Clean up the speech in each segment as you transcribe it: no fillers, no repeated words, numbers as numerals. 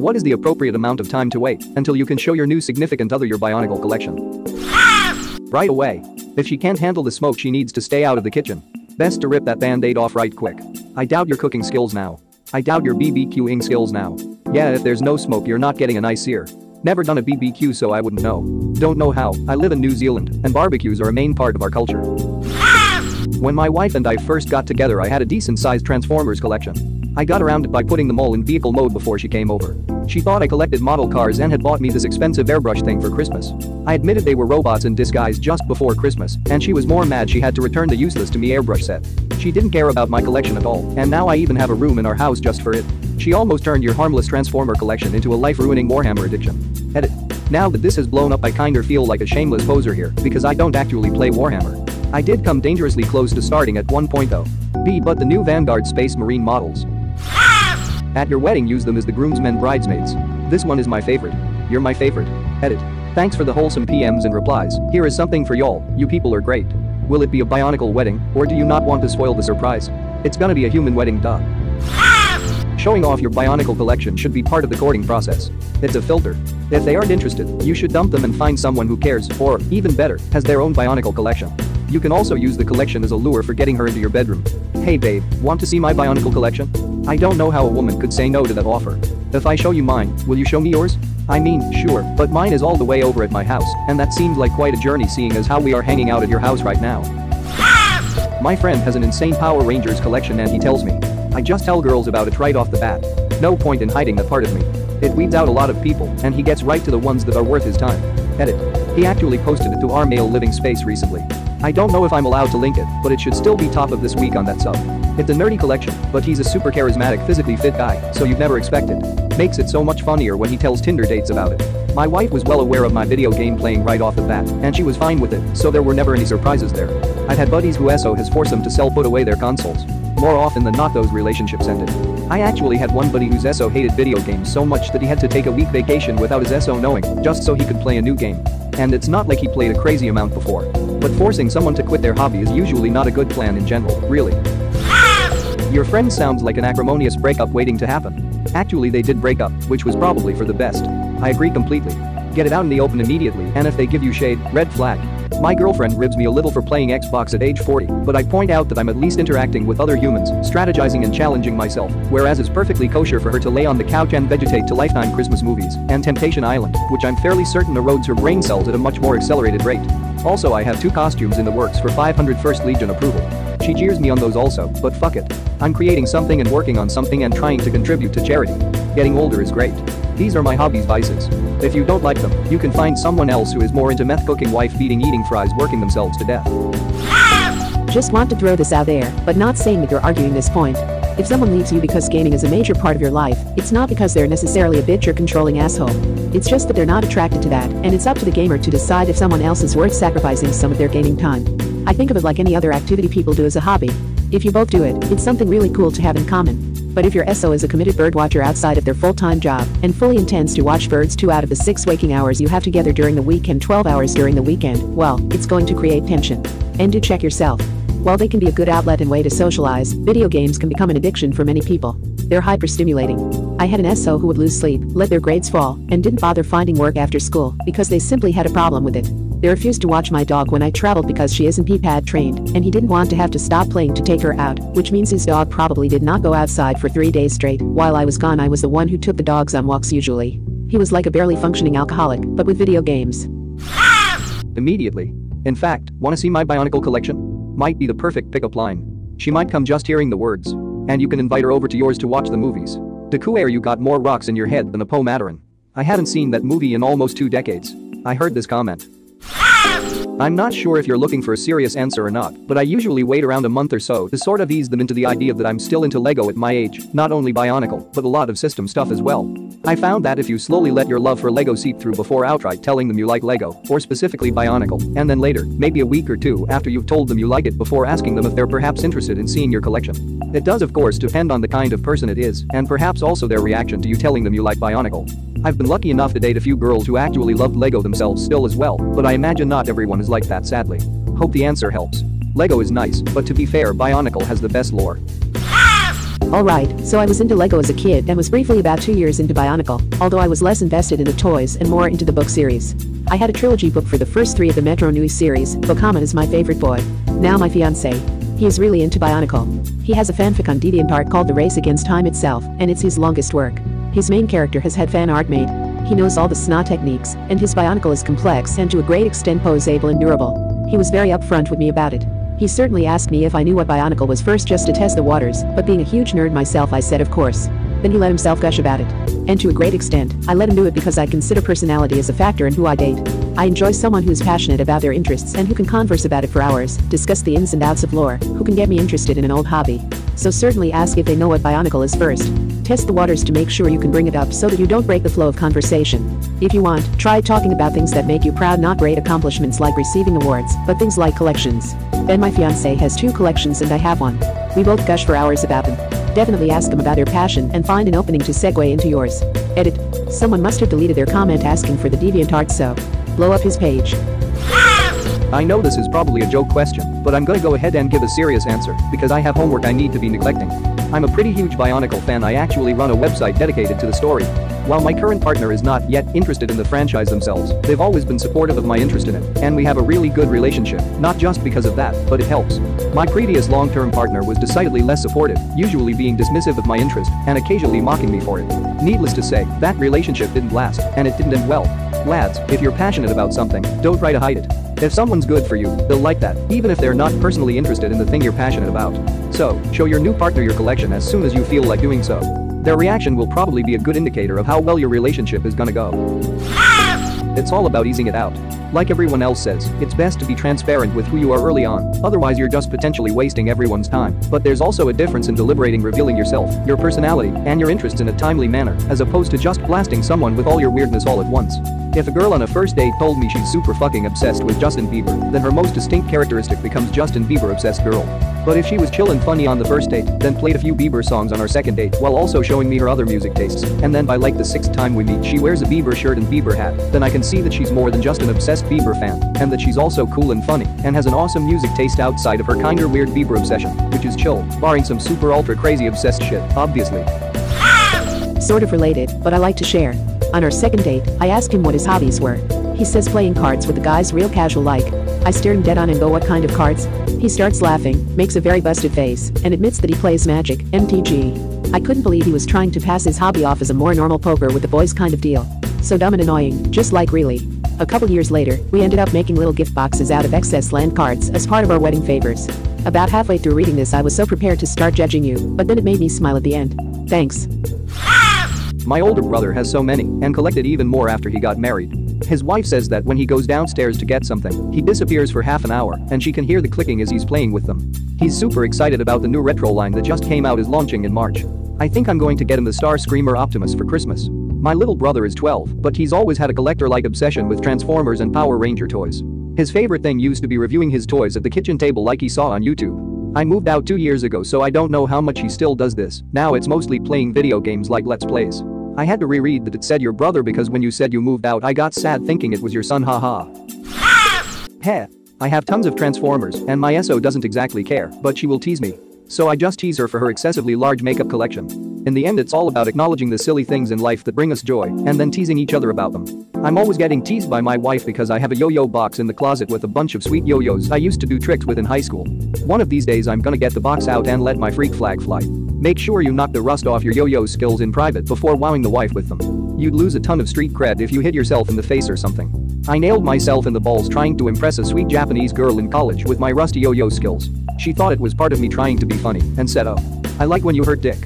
What is the appropriate amount of time to wait until you can show your new significant other your Bionicle collection? Right away. If she can't handle the smoke, she needs to stay out of the kitchen. Best to rip that band-aid off right quick. I doubt your cooking skills now. I doubt your BBQing skills now. Yeah, if there's no smoke, you're not getting a nice sear. Never done a BBQ, so I wouldn't know. Don't know how. I live in New Zealand, and barbecues are a main part of our culture. When my wife and I first got together, I had a decent-sized Transformers collection. I got around it by putting them all in vehicle mode before she came over. She thought I collected model cars and had bought me this expensive airbrush thing for Christmas. I admitted they were robots in disguise just before Christmas, and she was more mad she had to return the useless to me airbrush set. She didn't care about my collection at all, and now I even have a room in our house just for it. She almost turned your harmless Transformer collection into a life-ruining Warhammer addiction. Edit. Now that this has blown up, I kinda feel like a shameless poser here because I don't actually play Warhammer. I did come dangerously close to starting at one point though. But the new Vanguard Space Marine models. At your wedding, use them as the groomsmen bridesmaids. This one is my favorite. You're my favorite. Edit. Thanks for the wholesome PMs and replies. Here is something for y'all. You people are great. Will it be a Bionicle wedding, or do you not want to spoil the surprise? It's gonna be a human wedding, duh. Showing off your Bionicle collection should be part of the courting process. It's a filter. If they aren't interested, you should dump them and find someone who cares, or, even better, has their own Bionicle collection. You can also use the collection as a lure for getting her into your bedroom. Hey babe, want to see my Bionicle collection? I don't know how a woman could say no to that offer. If I show you mine, will you show me yours? I mean, sure, but mine is all the way over at my house, and that seemed like quite a journey seeing as how we are hanging out at your house right now. My friend has an insane Power Rangers collection and he tells me. I just tell girls about it right off the bat. No point in hiding that part of me. It weeds out a lot of people, and he gets right to the ones that are worth his time. Edit. He actually posted it to our male living space recently. I don't know if I'm allowed to link it, but it should still be top of this week on that sub. It's a nerdy collection, but he's a super charismatic, physically fit guy, so you'd never expect it. Makes it so much funnier when he tells Tinder dates about it. My wife was well aware of my video game playing right off the bat, and she was fine with it, so there were never any surprises there. I've had buddies who SO has forced them to put away their consoles. More often than not, those relationships ended. I actually had one buddy whose SO hated video games so much that he had to take a week vacation without his SO knowing, just so he could play a new game. And it's not like he played a crazy amount before. But forcing someone to quit their hobby is usually not a good plan in general, really. Your friend sounds like an acrimonious breakup waiting to happen. Actually, they did break up, which was probably for the best. I agree completely. Get it out in the open immediately, and if they give you shade, red flag. My girlfriend ribs me a little for playing Xbox at age 40, but I point out that I'm at least interacting with other humans, strategizing and challenging myself, whereas it's perfectly kosher for her to lay on the couch and vegetate to Lifetime Christmas movies and Temptation Island, which I'm fairly certain erodes her brain cells at a much more accelerated rate. Also, I have 2 costumes in the works for 501st Legion approval. She jeers me on those also, but fuck it. I'm creating something and working on something and trying to contribute to charity. Getting older is great. These are my hobbies, vices. If you don't like them, you can find someone else who is more into meth cooking, wife beating, eating fries, working themselves to death. Just want to throw this out there, but not saying that you're arguing this point. If someone leaves you because gaming is a major part of your life, it's not because they're necessarily a bitch or controlling asshole. It's just that they're not attracted to that, and it's up to the gamer to decide if someone else is worth sacrificing some of their gaming time. I think of it like any other activity people do as a hobby. If you both do it, it's something really cool to have in common. But if your SO is a committed birdwatcher outside of their full-time job and fully intends to watch birds 2 out of the 6 waking hours you have together during the week and 12 hours during the weekend, well, it's going to create tension. And do check yourself. While they can be a good outlet and way to socialize, video games can become an addiction for many people. They're hyper-stimulating. I had an SO who would lose sleep, let their grades fall, and didn't bother finding work after school because they simply had a problem with it. They refused to watch my dog when I traveled because she isn't PPAD trained, and he didn't want to have to stop playing to take her out, which means his dog probably did not go outside for 3 days straight. While I was gone, I was the one who took the dogs on walks usually. He was like a barely functioning alcoholic, but with video games. Immediately. In fact, wanna see my Bionicle collection? Might be the perfect pickup line. She might come just hearing the words. And you can invite her over to yours to watch the movies. Decuair, you got more rocks in your head than a Poe Madarin. I hadn't seen that movie in almost 2 decades. I heard this comment. I'm not sure if you're looking for a serious answer or not, but I usually wait around a month or so to sort of ease them into the idea that I'm still into Lego at my age, not only Bionicle, but a lot of system stuff as well. I found that if you slowly let your love for Lego seep through before outright telling them you like Lego, or specifically Bionicle, and then later, maybe a week or 2 after you've told them you like it before asking them if they're perhaps interested in seeing your collection. It does of course depend on the kind of person it is, and perhaps also their reaction to you telling them you like Bionicle. I've been lucky enough to date a few girls who actually loved Lego themselves still as well, but I imagine not everyone is like that, sadly. Hope the answer helps. Lego is nice, but to be fair, Bionicle has the best lore. Alright, so I was into Lego as a kid and was briefly about 2 years into Bionicle, although I was less invested in the toys and more into the book series. I had a trilogy book for the first 3 of the Metro News series. Bokama is my favorite boy. Now my fiancé. He is really into Bionicle. He has a fanfic on DeviantArt called The Race Against Time itself, and it's his longest work. His main character has had fan art made. He knows all the SNA techniques, and his Bionicle is complex and to a great extent posable and durable. He was very upfront with me about it. He certainly asked me if I knew what Bionicle was first just to test the waters, but being a huge nerd myself I said of course. Then he let himself gush about it. And to a great extent, I let him do it because I consider personality as a factor in who I date. I enjoy someone who's passionate about their interests and who can converse about it for hours, discuss the ins and outs of lore, who can get me interested in an old hobby. So certainly ask if they know what Bionicle is first. Test the waters to make sure you can bring it up so that you don't break the flow of conversation. If you want, try talking about things that make you proud, not great accomplishments like receiving awards, but things like collections. Ben, my fiancé, has 2 collections and I have one. We both gush for hours about them. Definitely ask them about their passion and find an opening to segue into yours. Edit. Someone must have deleted their comment asking for the DeviantArt, so blow up his page. I know this is probably a joke question, but I'm gonna go ahead and give a serious answer because I have homework I need to be neglecting. I'm a pretty huge Bionicle fan. I actually run a website dedicated to the story. While my current partner is not yet interested in the franchise themselves, they've always been supportive of my interest in it, and we have a really good relationship, not just because of that, but it helps. My previous long-term partner was decidedly less supportive, usually being dismissive of my interest, and occasionally mocking me for it. Needless to say, that relationship didn't last, and it didn't end well. Lads, if you're passionate about something, don't try to hide it. If someone's good for you, they'll like that, even if they're not personally interested in the thing you're passionate about. So, show your new partner your collection as soon as you feel like doing so. Their reaction will probably be a good indicator of how well your relationship is gonna go. It's all about easing it out. Like everyone else says, it's best to be transparent with who you are early on, otherwise you're just potentially wasting everyone's time. But there's also a difference in deliberating revealing yourself, your personality, and your interests in a timely manner, as opposed to just blasting someone with all your weirdness all at once. If a girl on a first date told me she's super fucking obsessed with Justin Bieber, then her most distinct characteristic becomes Justin Bieber obsessed girl. But if she was chill and funny on the first date, then played a few Bieber songs on our second date while also showing me her other music tastes, and then by like the 6th time we meet she wears a Bieber shirt and Bieber hat, then I can see that she's more than just an obsessed Bieber fan, and that she's also cool and funny, and has an awesome music taste outside of her kinda weird Bieber obsession, which is chill, barring some super ultra crazy obsessed shit, obviously. Sort of related, but I like to share. On our second date, I asked him what his hobbies were. He says playing cards with the guys real casual like. I stare him dead on and go, what kind of cards? He starts laughing, makes a very busted face, and admits that he plays Magic, MTG. I couldn't believe he was trying to pass his hobby off as a more normal poker with the boys kind of deal. So dumb and annoying, just like really. A couple years later, we ended up making little gift boxes out of excess land cards as part of our wedding favors. About halfway through reading this I was so prepared to start judging you, but then it made me smile at the end. Thanks. My older brother has so many, and collected even more after he got married. His wife says that when he goes downstairs to get something, he disappears for half an hour, and she can hear the clicking as he's playing with them. He's super excited about the new retro line that just came out is launching in March. I think I'm going to get him the Star Screamer Optimus for Christmas. My little brother is 12, but he's always had a collector-like obsession with Transformers and Power Ranger toys. His favorite thing used to be reviewing his toys at the kitchen table like he saw on YouTube. I moved out 2 years ago, so I don't know how much he still does this. Now it's mostly playing video games like Let's Plays. I had to reread that it said your brother because when you said you moved out I got sad thinking it was your son, haha. Heh. I have tons of Transformers and my SO doesn't exactly care, but she will tease me. So I just tease her for her excessively large makeup collection. In the end it's all about acknowledging the silly things in life that bring us joy and then teasing each other about them. I'm always getting teased by my wife because I have a yo-yo box in the closet with a bunch of sweet yo-yos I used to do tricks with in high school. One of these days I'm gonna get the box out and let my freak flag fly. Make sure you knock the rust off your yo-yo skills in private before wowing the wife with them. You'd lose a ton of street cred if you hit yourself in the face or something. I nailed myself in the balls trying to impress a sweet Japanese girl in college with my rusty yo-yo skills. She thought it was part of me trying to be funny and said, "Oh, I like when you hurt dick."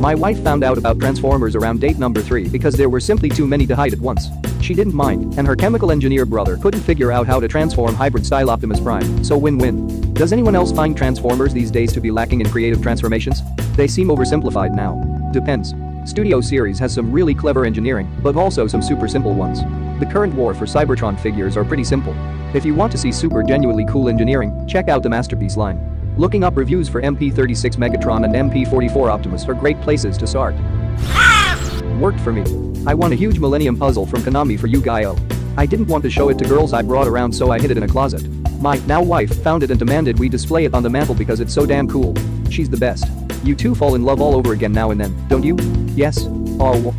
My wife found out about Transformers around date number 3 because there were simply too many to hide at once. She didn't mind, and her chemical engineer brother couldn't figure out how to transform hybrid-style Optimus Prime, so win-win. Does anyone else find Transformers these days to be lacking in creative transformations? They seem oversimplified now. Depends. Studio Series has some really clever engineering, but also some super simple ones. The current war for Cybertron figures are pretty simple. If you want to see super genuinely cool engineering, check out the Masterpiece line. Looking up reviews for MP36 Megatron and MP44 Optimus are great places to start. Worked for me. I won a huge Millennium puzzle from Konami for Yu-Gi-Oh! I didn't want to show it to girls I brought around, so I hid it in a closet. My now wife found it and demanded we display it on the mantle because it's so damn cool. She's the best. You two fall in love all over again now and then, don't you? Yes? Oh.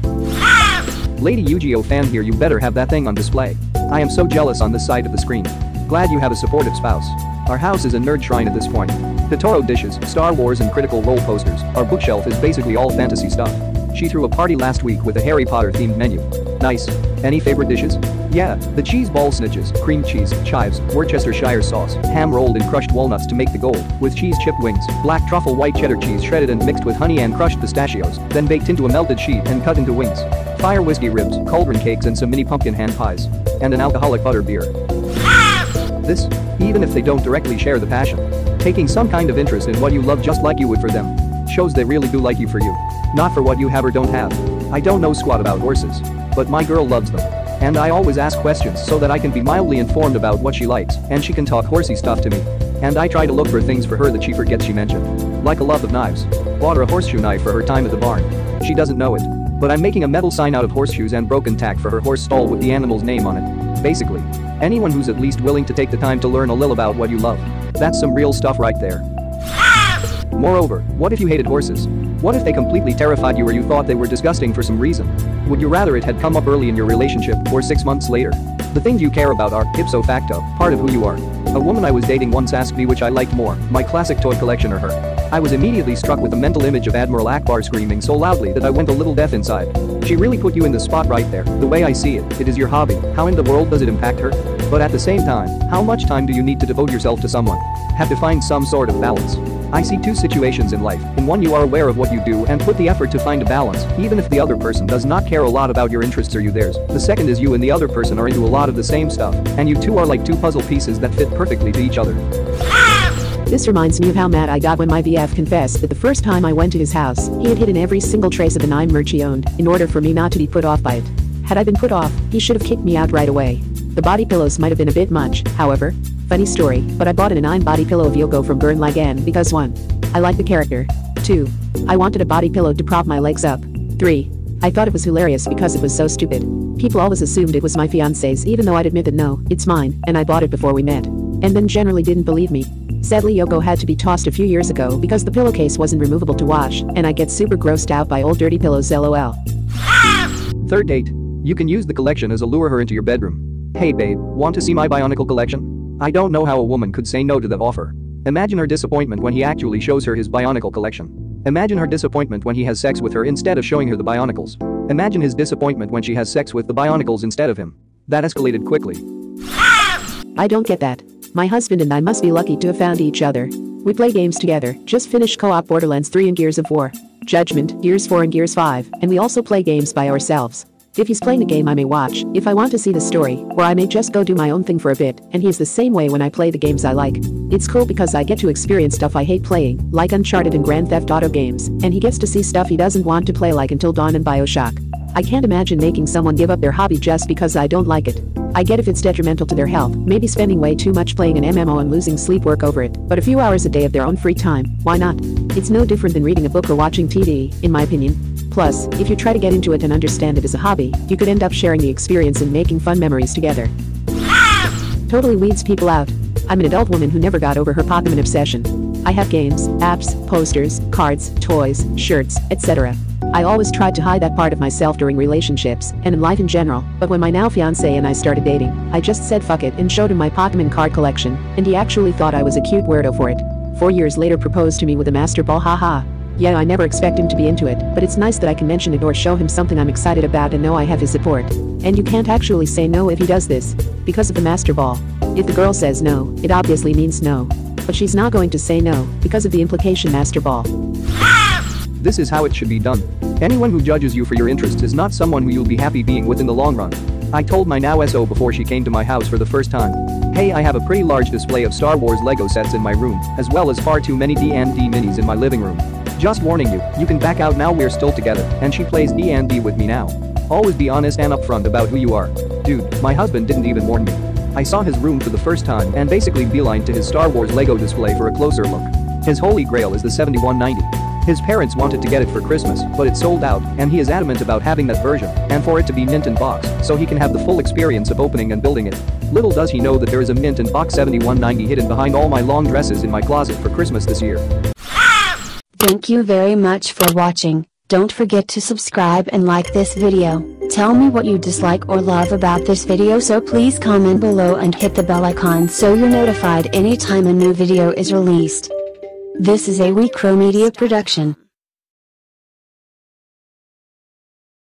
Lady Yu-Gi-Oh fan here, you better have that thing on display. I am so jealous on this side of the screen. Glad you have a supportive spouse. Our house is a nerd shrine at this point. Totoro dishes, Star Wars and Critical Role posters. Our bookshelf is basically all fantasy stuff. She threw a party last week with a Harry Potter themed menu. Nice. Any favorite dishes? Yeah, the cheese ball snitches, cream cheese, chives, Worcestershire sauce, ham rolled in crushed walnuts to make the gold, with cheese chipped wings, black truffle white cheddar cheese shredded and mixed with honey and crushed pistachios, then baked into a melted sheet and cut into wings. Fire whiskey ribs, cauldron cakes and some mini pumpkin hand pies. And an alcoholic butter beer. This, even if they don't directly share the passion. Taking some kind of interest in what you love just like you would for them. Shows they really do like you for you. Not for what you have or don't have. I don't know squat about horses. But my girl loves them. And I always ask questions so that I can be mildly informed about what she likes, and she can talk horsey stuff to me. And I try to look for things for her that she forgets she mentioned. Like a love of knives. Bought her a horseshoe knife for her time at the barn. She doesn't know it. But I'm making a metal sign out of horseshoes and broken tack for her horse stall with the animal's name on it. Basically, anyone who's at least willing to take the time to learn a little about what you love. That's some real stuff right there. Moreover, what if you hated horses? What if they completely terrified you or you thought they were disgusting for some reason? Would you rather it had come up early in your relationship or 6 months later? The things you care about are, ipso facto, part of who you are. A woman I was dating once asked me which I liked more, my classic toy collection or her. I was immediately struck with the mental image of Admiral Akbar screaming so loudly that I went a little deaf inside. She really put you in the spot right there. The way I see it, it is your hobby. How in the world does it impact her? But at the same time, how much time do you need to devote yourself to someone? Have to find some sort of balance. I see two situations in life. In one, you are aware of what you do and put the effort to find a balance, even if the other person does not care a lot about your interests or you theirs. The second is you and the other person are into a lot of the same stuff, and you two are like two puzzle pieces that fit perfectly to each other. This reminds me of how mad I got when my BF confessed that the first time I went to his house, he had hidden every single trace of the 9 merch he owned, in order for me not to be put off by it. Had I been put off, he should have kicked me out right away. The body pillows might have been a bit much, however. Funny story, but I bought a 9 body pillow of Yoko from Gurren Lagann because 1. I like the character. 2. I wanted a body pillow to prop my legs up. 3. I thought it was hilarious because it was so stupid. People always assumed it was my fiance's even though I'd admit that no, it's mine, and I bought it before we met. And then generally didn't believe me. Sadly, Yoko had to be tossed a few years ago because the pillowcase wasn't removable to wash, and I get super grossed out by old dirty pillows lol. Third date. You can use the collection as a lure her into your bedroom. Hey babe, want to see my Bionicle collection? I don't know how a woman could say no to that offer. Imagine her disappointment when he actually shows her his Bionicle collection. Imagine her disappointment when he has sex with her instead of showing her the Bionicles. Imagine his disappointment when she has sex with the Bionicles instead of him. That escalated quickly. I don't get that. My husband and I must be lucky to have found each other. We play games together, just finished co-op Borderlands 3 and Gears of War, Judgment, Gears 4 and Gears 5, and we also play games by ourselves. If he's playing a game I may watch, if I want to see the story, or I may just go do my own thing for a bit, and he's the same way when I play the games I like. It's cool because I get to experience stuff I hate playing, like Uncharted and Grand Theft Auto games, and he gets to see stuff he doesn't want to play like Until Dawn and BioShock. I can't imagine making someone give up their hobby just because I don't like it. I get if it's detrimental to their health, maybe spending way too much playing an MMO and losing sleep work over it, but a few hours a day of their own free time, why not? It's no different than reading a book or watching TV, in my opinion. Plus, if you try to get into it and understand it as a hobby, you could end up sharing the experience and making fun memories together. Totally weeds people out. I'm an adult woman who never got over her Pokemon obsession. I have games, apps, posters, cards, toys, shirts, etc. I always tried to hide that part of myself during relationships and in life in general, but when my now fiancé and I started dating, I just said fuck it and showed him my Pokemon card collection, and he actually thought I was a cute weirdo for it. 4 years later proposed to me with a master ball, haha. Yeah, I never expect him to be into it, but it's nice that I can mention it or show him something I'm excited about and know I have his support. And you can't actually say no if he does this, because of the master ball. If the girl says no, it obviously means no. But she's not going to say no, because of the implication master ball. This is how it should be done. Anyone who judges you for your interests is not someone who you'll be happy being with in the long run. I told my now SO before she came to my house for the first time. Hey, I have a pretty large display of Star Wars Lego sets in my room, as well as far too many D&D minis in my living room. Just warning you, you can back out now, we're still together, and she plays D&D with me now. Always be honest and upfront about who you are. Dude, my husband didn't even warn me. I saw his room for the first time and basically beelined to his Star Wars Lego display for a closer look. His holy grail is the 7190. His parents wanted to get it for Christmas, but it sold out, and he is adamant about having that version, and for it to be mint in box, so he can have the full experience of opening and building it. Little does he know that there is a mint in box 7190 hidden behind all my long dresses in my closet for Christmas this year. Thank you very much for watching. Don't forget to subscribe and like this video. Tell me what you dislike or love about this video, so please comment below and hit the bell icon so you're notified anytime a new video is released. This is a Wiki Media production.